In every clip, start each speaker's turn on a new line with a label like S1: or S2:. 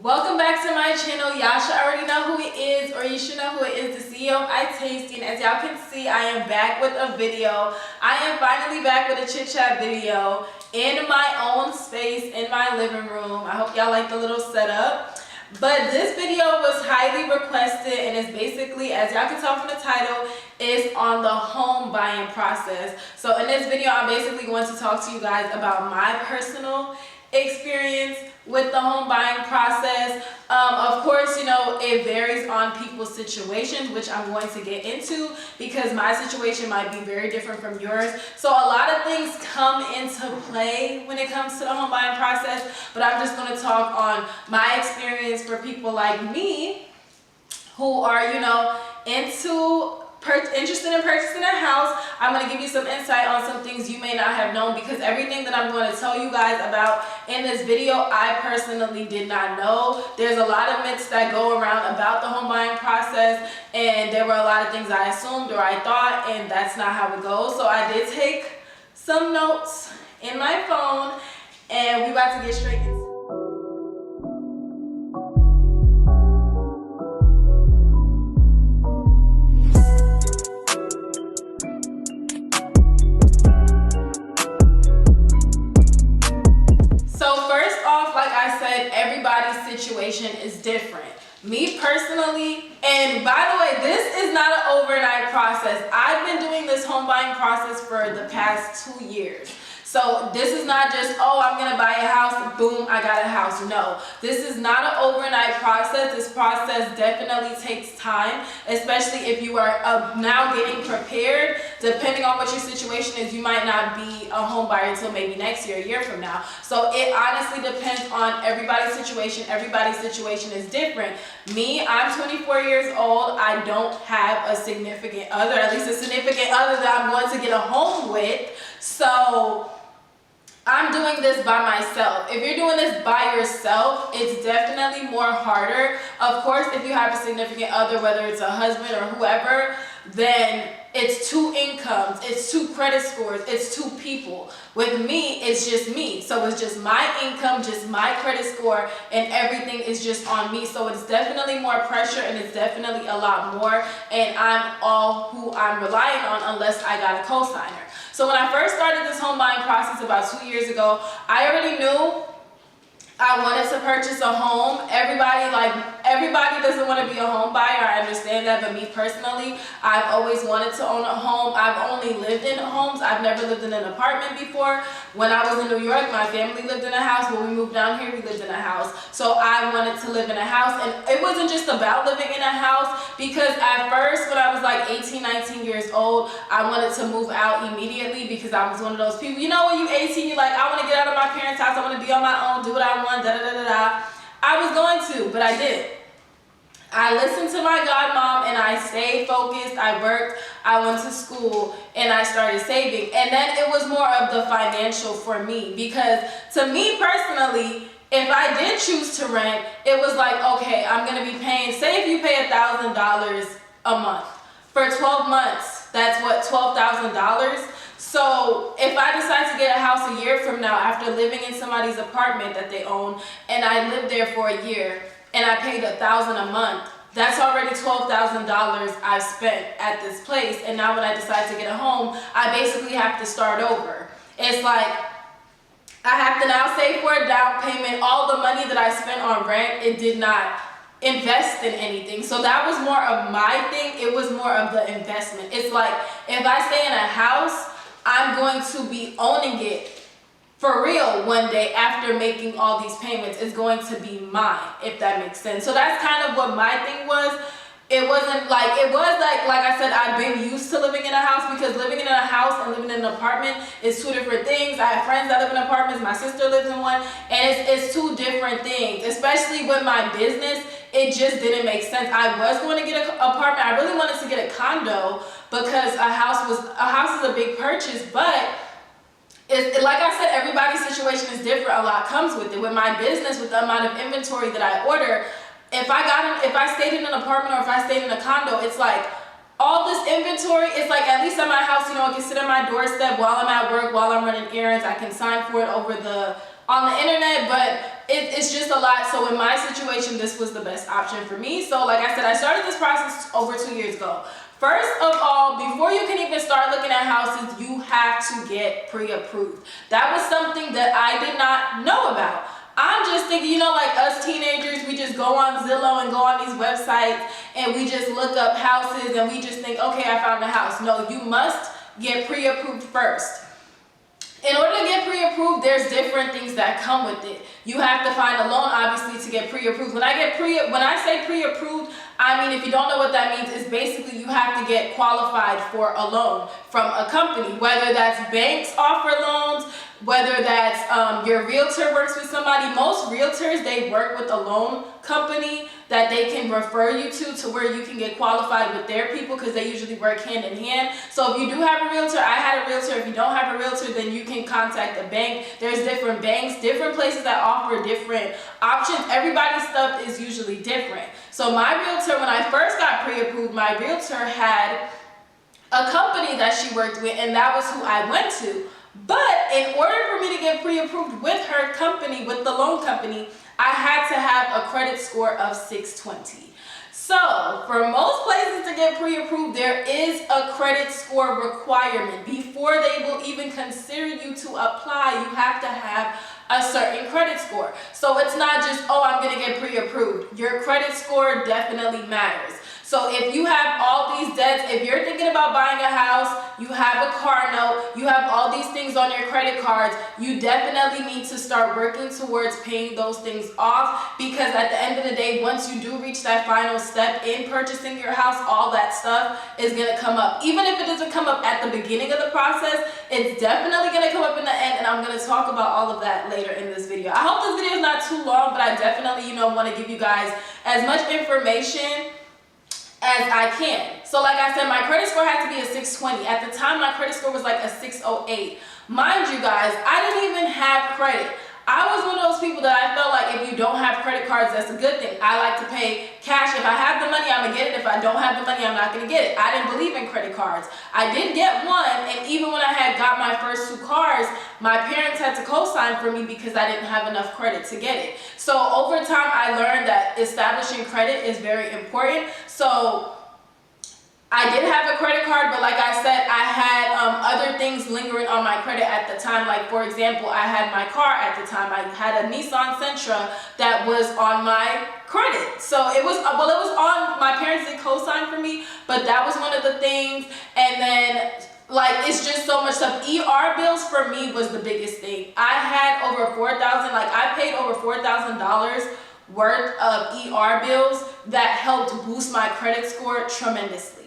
S1: Welcome back to my channel. Y'all should already know who it is, or you should know who it is, the CEO of iyetasti. And as y'all can see, I am back with a video. I am finally back with a chit chat video in my own space in my living room. I hope y'all like the little setup. But this video was highly requested, and it's basically, as y'all can tell from the title, is on the home buying process. So in this video, I'm basically going to talk to you guys about my personal experience with the home buying process. Of course, you know, it varies on people's situations, which I'm going to get into because my situation might be very different from yours. So a lot of things come into play when it comes to the home buying process, but I'm just going to talk on my experience for people like me who are, you know, interested in purchasing a house. I'm going to give you some insight on some things you may not have known, because everything that I'm going to tell you guys about in this video, I personally did not know. There's a lot of myths that go around about the home buying process, and there were a lot of things I assumed or I thought, and that's not how it goes. So I did take some notes in my phone, and we're about to get straight into it. Everybody's situation is different. Me personally, and by the way, this is not an overnight process. I've been doing this home buying process for the past 2 years. So this is not just, oh, I'm gonna buy a house, boom, I got a house. No, this is not an overnight process. This process definitely takes time, especially if you are now getting prepared. Depending on what your situation is, you might not be a home buyer until maybe next year, a year from now. So it honestly depends on everybody's situation. Everybody's situation is different. Me, I'm 24 years old. I don't have a significant other, at least a significant other that I'm going to get a home with. So I'm doing this by myself. If you're doing this by yourself, it's definitely more harder. Of course, if you have a significant other, whether it's a husband or whoever, then it's 2 incomes, it's 2 credit scores, it's 2 people. With me, it's just me. So it's just my income, just my credit score, and everything is just on me. So it's definitely more pressure, and it's definitely a lot more, and I'm all who I'm relying on unless I got a co-signer. So when I first started this home buying process about 2 years ago, I already knew I wanted to purchase a home. Everybody doesn't want to be a home buyer. I understand that, but me personally, I've always wanted to own a home. I've only lived in homes. I've never lived in an apartment before. When I was in New York, my family lived in a house. When we moved down here, we lived in a house. So I wanted to live in a house, and it wasn't just about living in a house, because at first, when I was like 18, 19 years old, I wanted to move out immediately because I was one of those people, you know, when you're 18, you're like, I want to get out of my parents' house. I want to be on my own, do what I want. I was going to, but I didn't. I listened to my godmom, and I stayed focused. I worked, I went to school, and I started saving. And then it was more of the financial for me, because to me personally, if I did choose to rent, it was like, okay, I'm going to be paying, say if you pay $1,000 a month for 12 months, that's what, $12,000. So if I decide to get a house a year from now after living in somebody's apartment that they own, and I lived there for a year and I paid $1,000 a month, that's already $12,000 I've spent at this place. And now when I decide to get a home, I basically have to start over. It's like I have to now save for a down payment. All the money that I spent on rent, it did not invest in anything. So that was more of my thing. It was more of the investment. It's like if I stay in a house, I'm going to be owning it for real one day after making all these payments. It's going to be mine, if that makes sense. So that's kind of what my thing was. It wasn't like, it was like I said, I've been used to living in a house, because living in a house and living in an apartment is 2 different things. I have friends that live in apartments. My sister lives in one, and it's 2 different things. Especially with my business, it just didn't make sense. I was going to get an apartment. I really wanted to get a condo because a house is a big purchase, but like I said, everybody's situation is different. A lot comes with it. With my business, with the amount of inventory that I order, if I stayed in an apartment or if I stayed in a condo, it's like all this inventory. It's like, at least at my house, you know, I can sit on my doorstep while I'm at work, while I'm running errands. I can sign for it on the internet, but it's just a lot. So in my situation, this was the best option for me. So like I said, I started this process over 2 years ago. First of all, before you can even start looking at houses, you have to get pre-approved. That was something that I did not know about. I'm just thinking, you know, like us teenagers, we just go on Zillow and go on these websites and we just look up houses and we just think, okay, I found a house. No, you must get pre-approved first. In order to get pre-approved, there's different things that come with it. You have to find a loan, obviously, to get pre-approved. When I say pre-approved, I mean, if you don't know what that means, it's basically you have to get qualified for a loan from a company, whether that's banks offer loans, whether that's your realtor works with somebody. Most realtors, they work with a loan company that they can refer you to where you can get qualified with their people, because they usually work hand in hand. So if you do have a realtor, I had a realtor. If you don't have a realtor, then you can contact a bank. There's different banks, different places that offer different options. Everybody's stuff is usually different. So my realtor, when I first got pre-approved, my realtor had a company that she worked with, and that was who I went to. But in order for me to get pre-approved with her company, with the loan company, I had to have a credit score of 620. So for most places to get pre-approved, there is a credit score requirement. Before they will even consider you to apply, you have to have a certain credit score. So it's not just, oh, I'm going to get pre-approved. Your credit score definitely matters. So if you have all these debts, if you're thinking about buying a house, you have a car note, you have all these things on your credit cards, you definitely need to start working towards paying those things off, because at the end of the day, once you do reach that final step in purchasing your house, all that stuff is going to come up. Even if it doesn't come up at the beginning of the process, it's definitely going to come up in the end, and I'm going to talk about all of that later in this video. I hope this video is not too long, but I definitely, want to give you guys as much information as I can. So like I said, my credit score had to be a 620. At the time, my credit score was like a 608. Mind you guys, I didn't even have credit. I was one of those people that I felt like if you don't have credit cards, that's a good thing. I like to pay cash. If I have the money, I'm gonna get it. If I don't have the money, I'm not gonna get it. I didn't believe in credit cards. I did get one, and even when I had got my first 2 cars, my parents had to co-sign for me because I didn't have enough credit to get it. So over time, I learned that establishing credit is very important. So I did have a credit card, but like I said, I had other things lingering on my credit at the time. Like, for example, I had my car at the time. I had a Nissan Sentra that was on my credit. So it was on, my parents did co-sign for me, but that was one of the things. And then, like, it's just so much stuff. ER bills for me was the biggest thing. I had over $4,000, like I paid over $4,000 worth of ER bills that helped boost my credit score tremendously.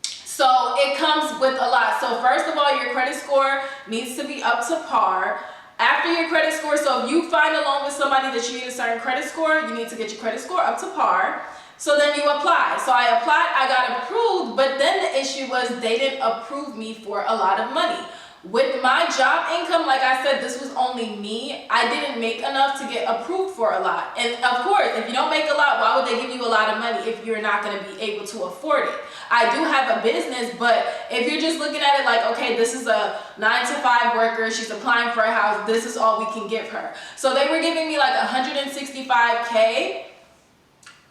S1: So it comes with a lot. So first of all, your credit score needs to be up to par. After your credit score, so if you find a loan with somebody that you need a certain credit score, you need to get your credit score up to par. So then you apply. So I applied, I got approved, but then the issue was they didn't approve me for a lot of money. With my job income, like I said, this was only me. I didn't make enough to get approved for a lot. And of course, if you don't make a lot, why would they give you a lot of money if you're not going to be able to afford it? I do have a business, but if you're just looking at it like, okay, this is a 9-to-5 worker, she's applying for a house, this is all we can give her. So they were giving me like $165K,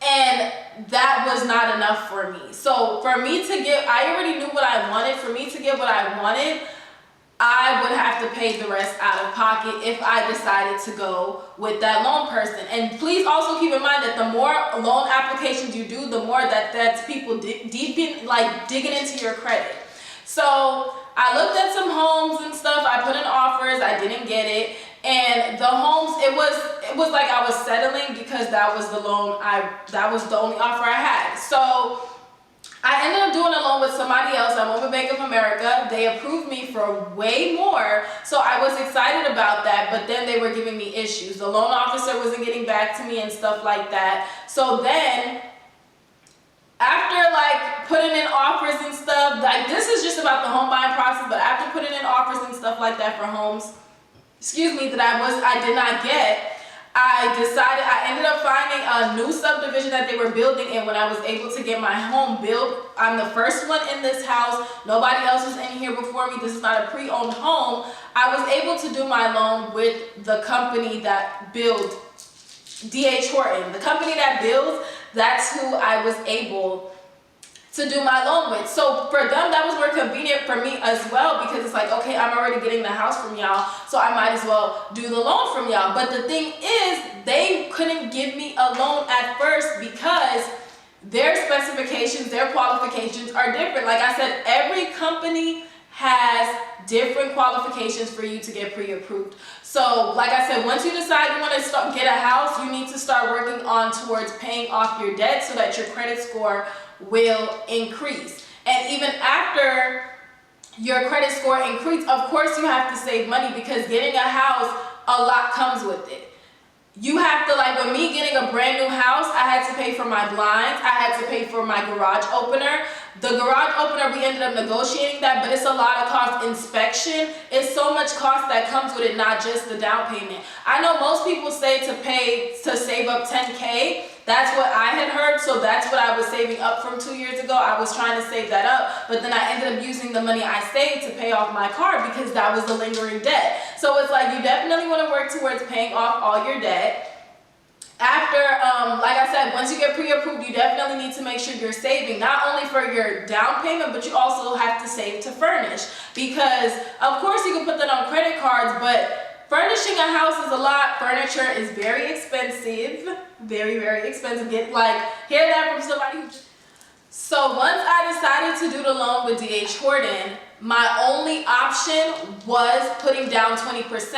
S1: and that was not enough for me. So for me to get, I already knew what I wanted. For me to get what I wanted, I would have to pay the rest out of pocket if I decided to go with that loan person. And please also keep in mind that the more loan applications you do, the more that's people digging into your credit. So I looked at some homes and stuff. I put in offers. I didn't get it. And the homes, it was like I was settling because that was the loan that was the only offer I had. So I ended up doing a loan with somebody else. I went with Bank of America. They approved me for way more, so I was excited about that, but then they were giving me issues. The loan officer wasn't getting back to me and stuff like that. So then, after like putting in offers and stuff, like this is just about the home buying process, but after putting in offers and stuff like that for homes, that I did not get, I ended up finding a new subdivision that they were building, and when I was able to get my home built, I'm the first one in this house. Nobody else was in here before me. This is not a pre-owned home. I was able to do my loan with the company that built D.H. Horton, the company that builds, that's who I was able to do my loan with. So for them, that was more convenient for me as well, because it's like, okay, I'm already getting the house from y'all, so I might as well do the loan from y'all. But the thing is, they couldn't give me a loan at first because their specifications, their qualifications are different. Like I said, every company has different qualifications for you to get pre-approved. So like I said, once you decide you want to get a house, you need to start working on towards paying off your debt so that your credit score will increase. And even after your credit score increase, of course you have to save money, because getting a house, a lot comes with it. You have to, like with me getting a brand new house, I had to pay for my blinds, I had to pay for my garage opener. The garage opener, we ended up negotiating that, but it's a lot of cost. Inspection, it's so much cost that comes with it, not just the down payment. I know most people say to save up 10K. That's what I had heard, so that's what I was saving up from 2 years ago. I was trying to save that up, but then I ended up using the money I saved to pay off my car, because that was the lingering debt. So it's like, you definitely want to work towards paying off all your debt. After, like I said, once you get pre-approved, you definitely need to make sure you're saving, not only for your down payment, but you also have to save to furnish, because of course you can put that on credit cards, but furnishing a house is a lot. Furniture is very expensive, very, very expensive. Hear that from somebody who... So once I decided to do the loan with D.H. Horton, my only option was putting down 20%.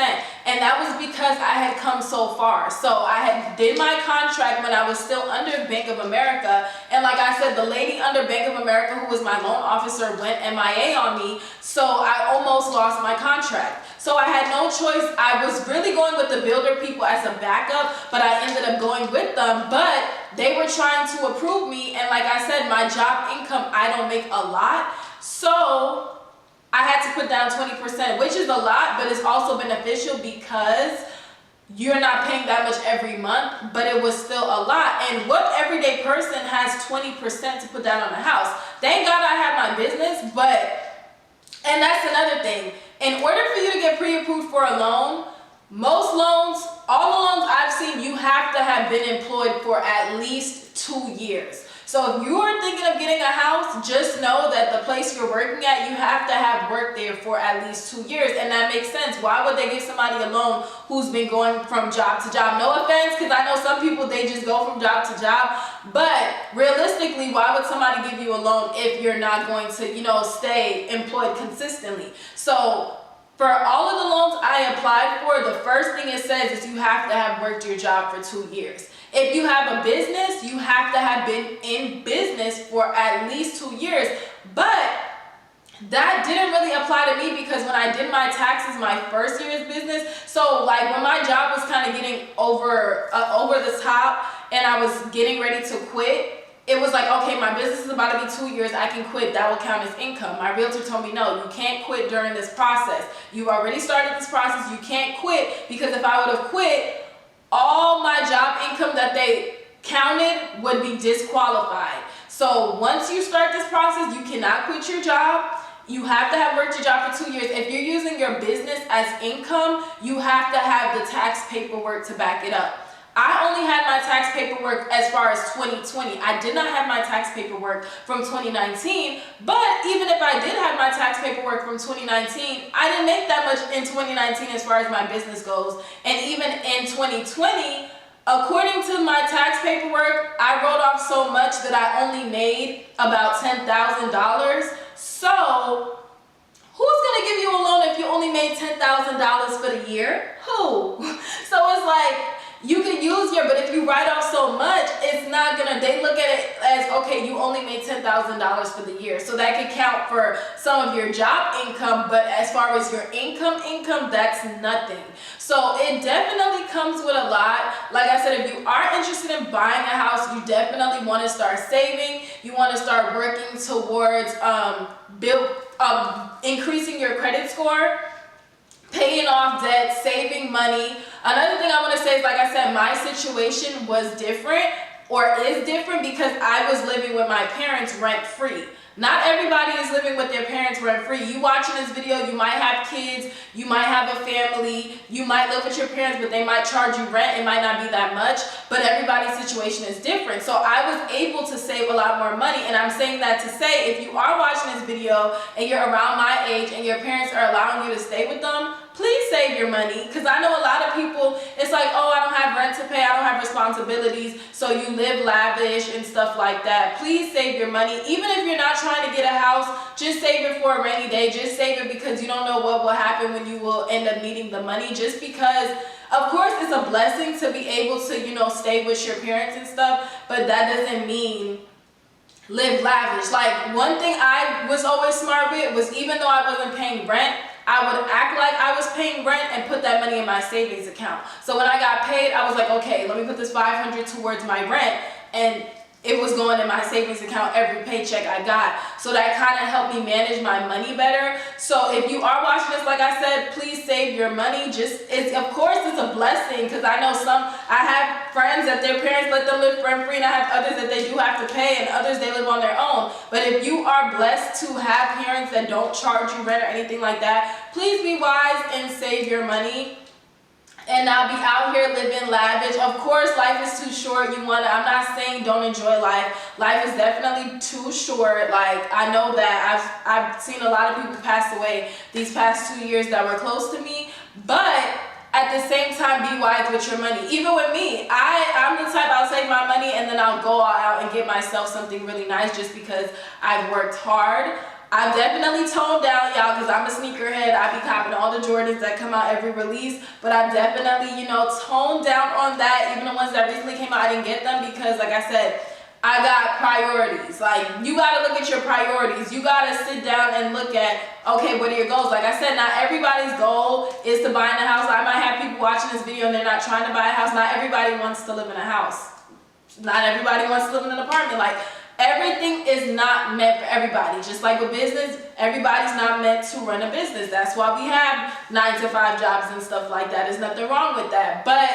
S1: And that was because I had come so far. So I did my contract when I was still under Bank of America. And like I said, the lady under Bank of America, who was my loan officer, went MIA on me. So I almost lost my contract. So I had no choice. I was really going with the builder people as a backup, but I ended up going with them. But they were trying to approve me. And like I said, my job income, I don't make a lot. So I had to put down 20%, which is a lot, but it's also beneficial because you're not paying that much every month, but it was still a lot. And what everyday person has 20% to put down on a house? Thank God I have my business, and that's another thing. In order for you to get pre-approved for a loan, most loans, all the loans I've seen, you have to have been employed for at least 2 years. So if you are thinking of getting a house, just know that the place you're working at, you have to have worked there for at least 2 years. And that makes sense. Why would they give somebody a loan who's been going from job to job? No offense, because I know some people, they just go from job to job. But realistically, why would somebody give you a loan if you're not going to, stay employed consistently? So for all of the loans I applied for, the first thing it says is you have to have worked your job for 2 years. If you have a business, you have to have been in business for at least 2 years. But that didn't really apply to me, because when I did my taxes my first year's business, so like when my job was kind of getting over the top and I was getting ready to quit, it was like, okay, my business is about to be 2 years, I can quit, that will count as income. My realtor told me, no, you can't quit during this process. You already started this process, you can't quit, because if I would have quit, all my job income that they counted would be disqualified. So once you start this process, you cannot quit your job. You have to have worked your job for 2 years. If you're using your business as income, you have to have the tax paperwork to back it up. I only had my tax paperwork as far as 2020. I did not have my tax paperwork from 2019, but even if I did have my tax paperwork from 2019, I didn't make that much in 2019 as far as my business goes. And even in 2020, according to my tax paperwork, I wrote off so much that I only made about $10,000. So who's gonna give you a loan if you only made $10,000 for the year? Who? So it's like, you can use but if you write off so much, it's not gonna, they look at it as, okay, you only made $10,000 for the year. So that could count for some of your job income, but as far as your income, that's nothing. So it definitely comes with a lot. Like I said, if you are interested in buying a house, you definitely wanna start saving. You wanna start working towards increasing your credit score, paying off debt, saving money. Another thing I want to say is, like I said, my situation was different, or is different, because I was living with my parents rent free. Not everybody is living with their parents rent free. You watching this video, you might have kids, you might have a family, you might live with your parents, but they might charge you rent. It might not be that much, but everybody's situation is different. So I was able to save a lot more money, and I'm saying that to say, if you are watching this video and you're around my age and your parents are allowing you to stay with them, please save your money, because I know a lot of people, it's like, oh, I don't have rent to pay, I don't have responsibilities, so you live lavish and stuff like that. Please save your money. Even if you're not trying to get a house, just save it for a rainy day. Just save it because you don't know what will happen when you will end up needing the money. Just because, of course, it's a blessing to be able to, you know, stay with your parents and stuff, but that doesn't mean live lavish. Like, one thing I was always smart with was, even though I wasn't paying rent, I would act like I was paying rent and put that money in my savings account. So when I got paid, I was like, okay, let me put this $500 towards my rent, and it was going in my savings account every paycheck I got. So that kind of helped me manage my money better. So if you are watching this, like I said, please save your money. Of course it's a blessing, because I know I have friends that their parents let them live rent free, and I have others that they do have to pay, and others they live on their own. But if you are blessed to have parents that don't charge you rent or anything like that, please be wise and save your money and not be out here living lavish. Of course, life is too short. I'm not saying don't enjoy life. Life is definitely too short. Like, I know that I've seen a lot of people pass away these past 2 years that were close to me, but at the same time, be wise with your money. Even with me, I'm the type, I'll save my money and then I'll go out and get myself something really nice just because I've worked hard. I've definitely toned down, y'all, because I'm a sneakerhead. I be copping all the Jordans that come out every release, but I've definitely, you know, toned down on that. Even the ones that recently came out, I didn't get them because, like I said, I got priorities. Like, you got to look at your priorities. You got to sit down and look at, okay, what are your goals? Like I said, not everybody's goal is to buy in a house. I might have people watching this video and they're not trying to buy a house. Not everybody wants to live in a house. Not everybody wants to live in an apartment. Like, everything is not meant for everybody. Just like with business, everybody's not meant to run a business. That's why we have 9-to-5 jobs and stuff like that. There's nothing wrong with that. But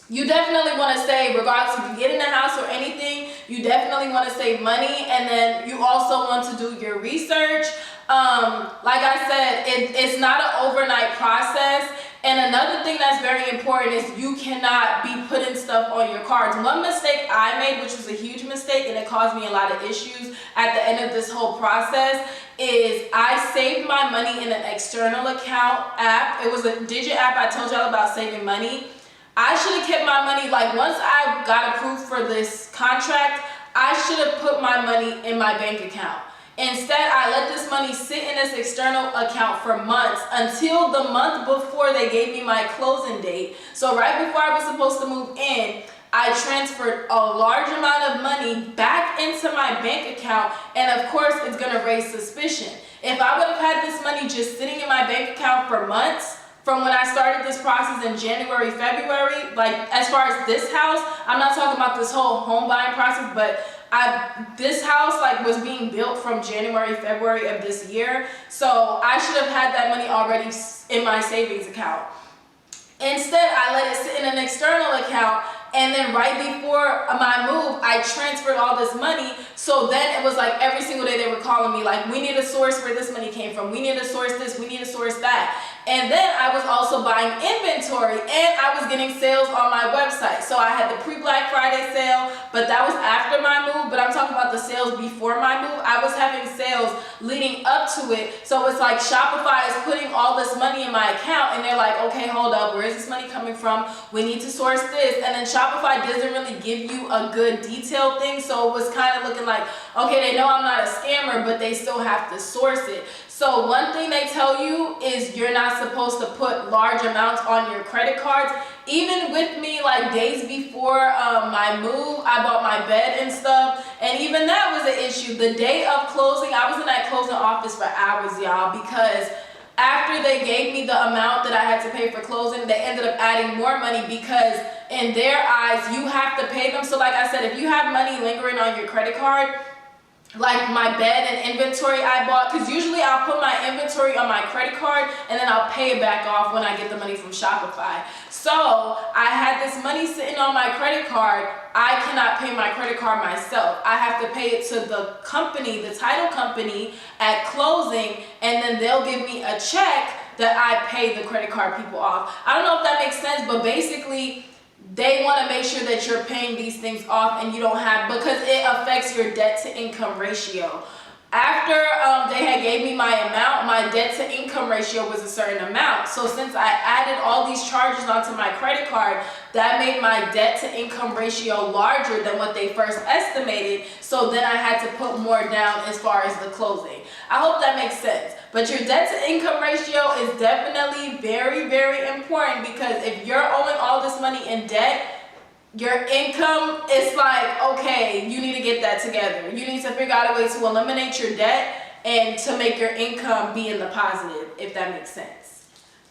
S1: you definitely want to save, regardless if you get in a house or anything, you definitely want to save money. And then you also want to do your research. Like I said, it's not an overnight process. And another thing that's very important is you cannot be putting stuff on your cards. One mistake I made, which was a huge mistake, and it caused me a lot of issues at the end of this whole process, is I saved my money in an external account app. It was a digit app I told y'all about saving money. I should have kept my money, like, once I got approved for this contract, I should have put my money in my bank account. Instead, I let this money sit in this external account for months until the month before they gave me my closing date. So right before I was supposed to move in, I transferred a large amount of money back into my bank account, and of course, it's gonna raise suspicion. If I would have had this money just sitting in my bank account for months, from when I started this process in January, February, like, as far as this house, I'm not talking about this whole home buying process, but this house, like, was being built from January, February of this year. So I should have had that money already in my savings account. Instead, I let it sit in an external account, and then right before my move, I transferred all this money. So then it was like every single day they were calling me, like, we need a source where this money came from. We need to source this. We need to source that. And then I was also buying inventory, and I was getting sales on my website. So I had the pre-Black Friday sale, but that was after my move. But I'm talking about the sales before my move. I was having sales leading up to it. So it's like Shopify is putting all this money in my account, and they're like, okay, hold up, where is this money coming from? We need to source this. And then Shopify doesn't really give you a good detailed thing. So it was kind of looking like, okay, they know I'm not a scammer, but they still have to source it. So one thing they tell you is you're not supposed to put large amounts on your credit cards. Even with me, like, days before my move, I bought my bed and stuff, and even that was an issue. The day of closing, I was in that closing office for hours, y'all, because after they gave me the amount that I had to pay for closing, they ended up adding more money because in their eyes, you have to pay them. So like I said, if you have money lingering on your credit card, like my bed and inventory I bought, because usually I'll put my inventory on my credit card and then I'll pay it back off when I get the money from Shopify. So I had this money sitting on my credit card. I cannot pay my credit card myself. I have to pay it to the company, the title company at closing, and then they'll give me a check that I pay the credit card people off. I don't know if that makes sense, but basically they want to make sure that you're paying these things off and you don't have, because it affects your debt to income ratio. After they had gave me my amount, my debt to income ratio was a certain amount. So since I added all these charges onto my credit card, that made my debt to income ratio larger than what they first estimated. So then I had to put more down as far as the closing. I hope that makes sense. But your debt to income ratio is definitely very, very important, because if you're owing all this money in debt, your income is like, okay, you need to get that together. You need to figure out a way to eliminate your debt and to make your income be in the positive, if that makes sense.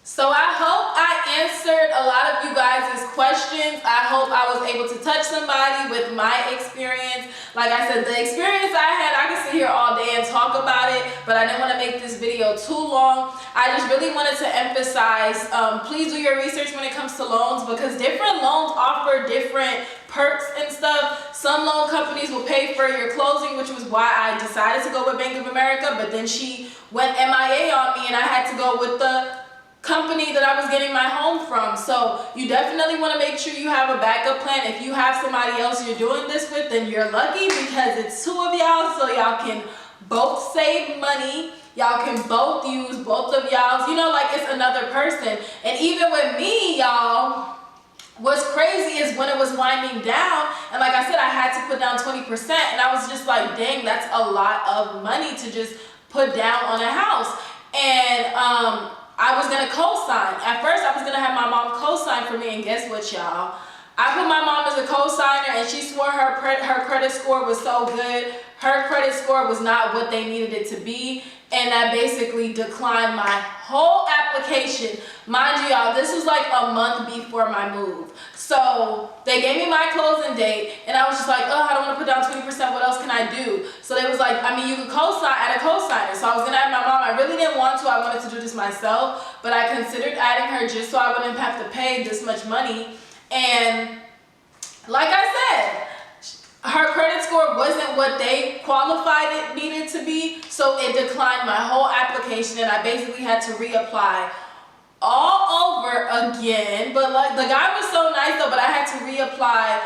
S1: So I hope I answered a lot of you guys' questions. I hope I was able to touch somebody with my experience. Like I said, the experience I had, I could sit here all day and talk about it, but I didn't want to make this video too long. I just really wanted to emphasize, please do your research when it comes to loans, because different loans offer different perks and stuff. Some loan companies will pay for your closing, which was why I decided to go with Bank of America, but then she went MIA on me and I had to go with the company that I was getting my home from. So you definitely want to make sure you have a backup plan. If you have somebody else you're doing this with, then you're lucky, because it's two of y'all, so y'all can both save money. Y'all can both use both of y'all's, you know, like it's another person. And even with me, y'all, what's crazy is when it was winding down, and like I said, I had to put down 20%, and I was just like, dang, that's a lot of money to just put down on a house. And I was gonna co-sign. At first, I was gonna have my mom co-sign for me, and guess what, y'all? I put my mom as a co-signer, and she swore her credit score was so good. Her credit score was not what they needed it to be, and that basically declined my whole application. Mind you, y'all, this was like a month before my move. So they gave me my closing date, and I was just like, oh, I don't want to put down 20%. What else can I do? So they was like, I mean, you could co-sign, add a co-signer. So I was gonna add my mom. I really didn't want to. I wanted to do this myself, but I considered adding her just so I wouldn't have to pay this much money. And like I said, her credit score wasn't what they qualified it needed to be, so it declined my whole application, and I basically had to reapply all over again. But like, the guy was so nice though, but I had to reapply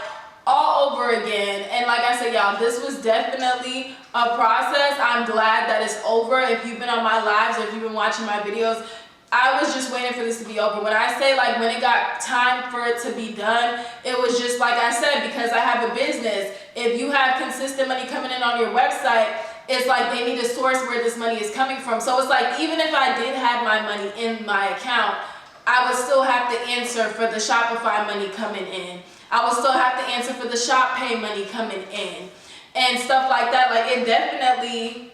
S1: all over again. And like I said, y'all, this was definitely a process. I'm glad that it's over. If you've been on my lives, or if you've been watching my videos, I was just waiting for this to be over. When I say like when it got time for it to be done, it was just like I said, because I have a business. If you have consistent money coming in on your website, it's like they need a source where this money is coming from. So it's like, even if I did have my money in my account, I would still have to answer for the Shopify money coming in. I would still have to answer for the Shop Pay money coming in and stuff like that. Like it definitely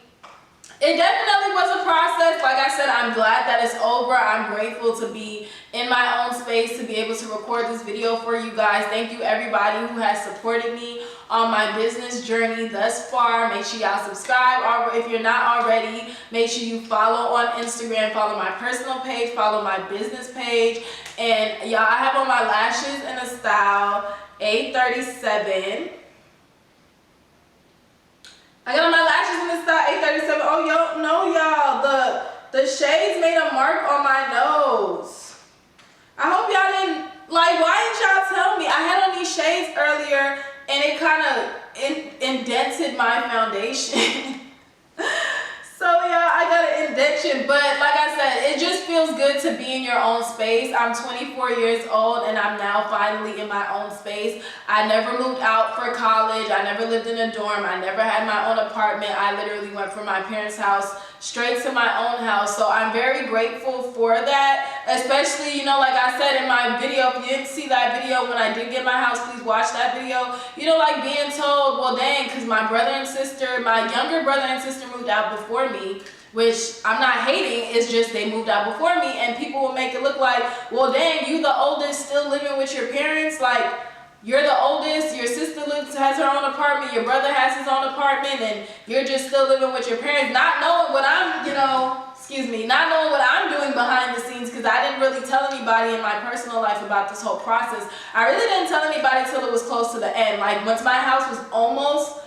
S1: was a process. Like I said, I'm glad that it's over. I'm grateful to be in my own space, to be able to record this video for you guys. Thank you everybody who has supported me on my business journey thus far. Make sure y'all subscribe, or if you're not already, make sure you follow on Instagram, follow my personal page, follow my business page. And y'all, I have on my lashes in a style A37. I got on my lashes in the style A37. Oh, yo, no, y'all. The shades made a mark on my nose. I hope y'all didn't, like, why didn't y'all tell me? I had on these shades earlier, and it kind of indented my foundation. So, y'all, I got an indentation. But, like I said, it just feels good to be in your own space. I'm 24 years old, and I'm now finally in my own space. I never moved out for college. I never lived in a dorm. I never had my own apartment. I literally went from my parents' house straight to my own house. So I'm very grateful for that. Especially, you know, like I said in my video, if you didn't see that video when I did get my house, please watch that video. You know, like being told, well, dang, because my brother and sister, my younger brother and sister moved out before me, which I'm not hating, it's just they moved out before me, and people will make it look like, well, dang, you the oldest still living with your parents, like, you're the oldest, your sister has her own apartment, your brother has his own apartment, and you're just still living with your parents, not knowing what I'm, you know, not knowing what I'm doing behind the scenes, because I didn't really tell anybody in my personal life about this whole process. I really didn't tell anybody till it was close to the end. Like once my house was almost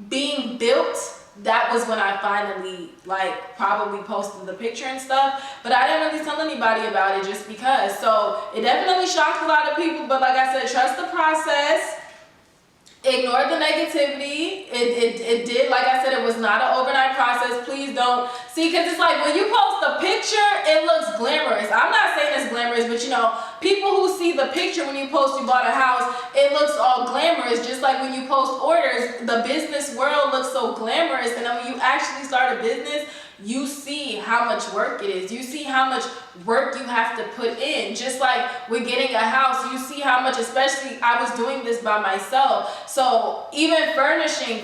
S1: being built, that was when I finally like probably posted the picture and stuff, but I didn't really tell anybody about it just because. So it definitely shocked a lot of people, but like I said, trust the process. Ignore the negativity. It did, like I said, it was not an overnight process. Please don't see, because it's like when you post a picture, it looks glamorous. I'm not saying it's glamorous, but you know, people who see the picture when you post you bought a house, it looks all glamorous. Just like when you post orders, the business world looks so glamorous, and then when you actually start a business, you see how much work it is. You see how much work you have to put in. Just like with getting a house, you see how much, especially I was doing this by myself. So even furnishing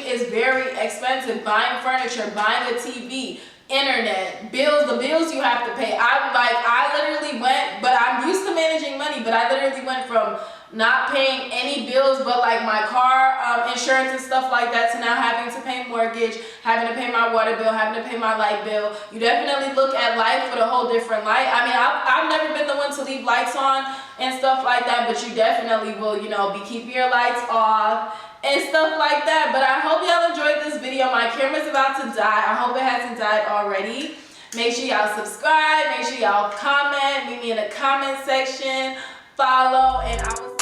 S1: is very expensive. Buying furniture, buying a TV, internet, bills, the bills you have to pay. I literally went, but I'm used to managing money, but I literally went from not paying any bills but like my car insurance and stuff like that, to now having to pay mortgage, having to pay my water bill, having to pay my light bill. You definitely look at life with a whole different light. I mean, I've never been the one to leave lights on and stuff like that, but you definitely will, you know, be keeping your lights off and stuff like that. But I hope y'all enjoyed this video. My camera's about to die. I hope it hasn't died already. Make sure y'all subscribe, make sure y'all comment, meet me in the comment section, follow, and I will